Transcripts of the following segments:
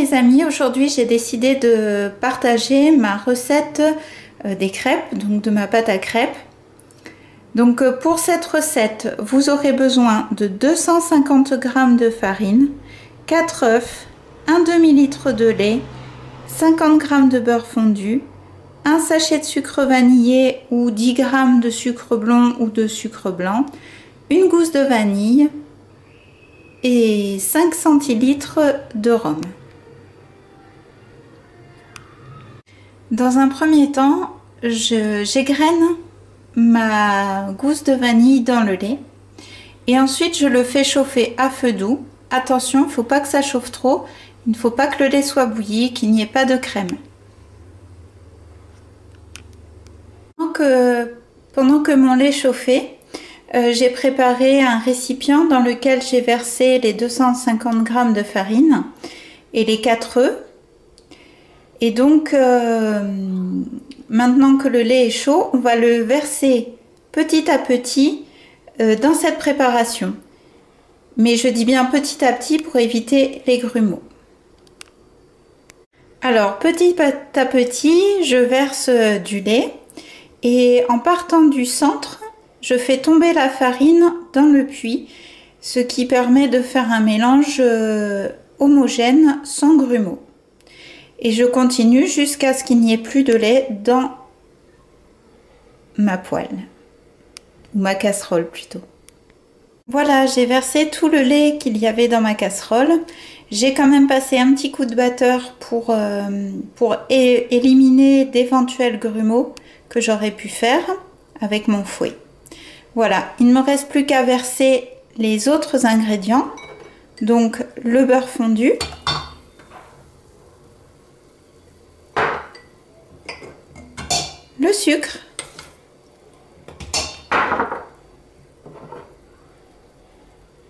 les amis, aujourd'hui j'ai décidé de partager ma recette des crêpes, donc de ma pâte à crêpes. Donc pour cette recette, vous aurez besoin de 250 g de farine, 4 œufs, un demi-litre de lait, 50 g de beurre fondu, un sachet de sucre vanillé ou 10 g de sucre blond ou de sucre blanc, une gousse de vanille et 5 centilitres de rhum. Dans un premier temps, j'égrène ma gousse de vanille dans le lait et ensuite je le fais chauffer à feu doux. Attention, il ne faut pas que ça chauffe trop, il ne faut pas que le lait soit bouilli, qu'il n'y ait pas de crème. Pendant que mon lait chauffait, j'ai préparé un récipient dans lequel j'ai versé les 250 g de farine et les 4 œufs. Et donc, maintenant que le lait est chaud, on va le verser petit à petit dans cette préparation. Mais je dis bien petit à petit pour éviter les grumeaux. Alors, petit à petit, je verse du lait et en partant du centre, je fais tomber la farine dans le puits, ce qui permet de faire un mélange homogène sans grumeaux. Et je continue jusqu'à ce qu'il n'y ait plus de lait dans ma poêle, ou ma casserole plutôt. Voilà, j'ai versé tout le lait qu'il y avait dans ma casserole. J'ai quand même passé un petit coup de batteur pour éliminer d'éventuels grumeaux que j'aurais pu faire avec mon fouet. Voilà, il ne me reste plus qu'à verser les autres ingrédients, donc le beurre fondu, le sucre,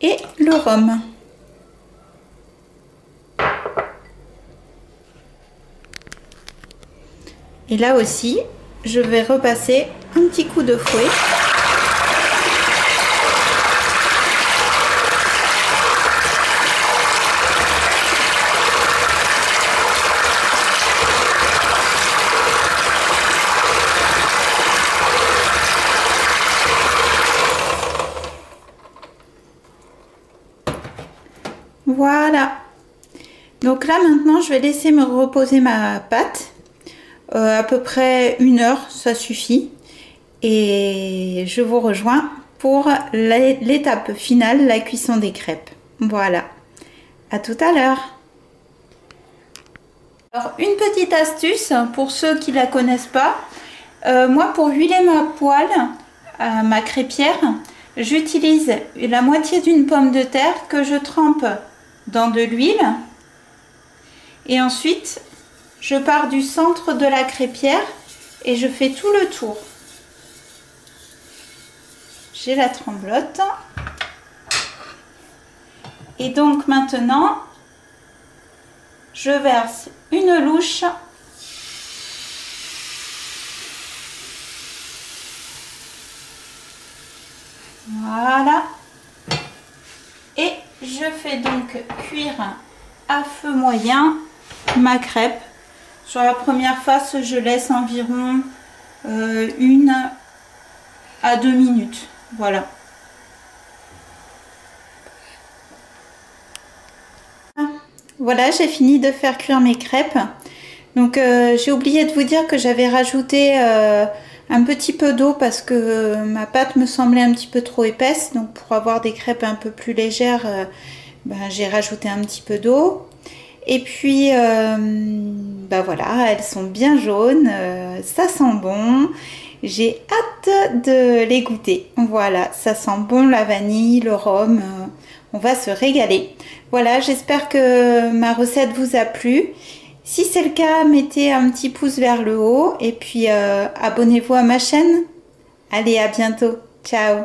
et le rhum. Et là aussi, je vais repasser un petit coup de fouet. Voilà. Donc là maintenant, je vais laisser me reposer ma pâte. À peu près 1 heure, ça suffit. Et je vous rejoins pour l'étape finale, la cuisson des crêpes. Voilà. À tout à l'heure. Alors, une petite astuce pour ceux qui ne la connaissent pas. Moi, pour huiler ma poêle, ma crêpière, j'utilise la moitié d'une pomme de terre que je trempe dans de l'huile. Et ensuite, je pars du centre de la crêpière et je fais tout le tour. J'ai la tremblote. Et donc maintenant, je verse une louche voilà. Et je fais donc cuire à feu moyen ma crêpe. Sur la première face, je laisse environ 1 à 2 minutes. Voilà. Voilà, j'ai fini de faire cuire mes crêpes. Donc j'ai oublié de vous dire que j'avais rajouté un petit peu d'eau parce que ma pâte me semblait un petit peu trop épaisse. Donc pour avoir des crêpes un peu plus légères, j'ai rajouté un petit peu d'eau. Et puis, voilà, elles sont bien jaunes, ça sent bon. J'ai hâte de les goûter. Voilà, ça sent bon la vanille, le rhum, on va se régaler. Voilà, j'espère que ma recette vous a plu. Si c'est le cas, mettez un petit pouce vers le haut et puis abonnez-vous à ma chaîne. Allez, à bientôt. Ciao.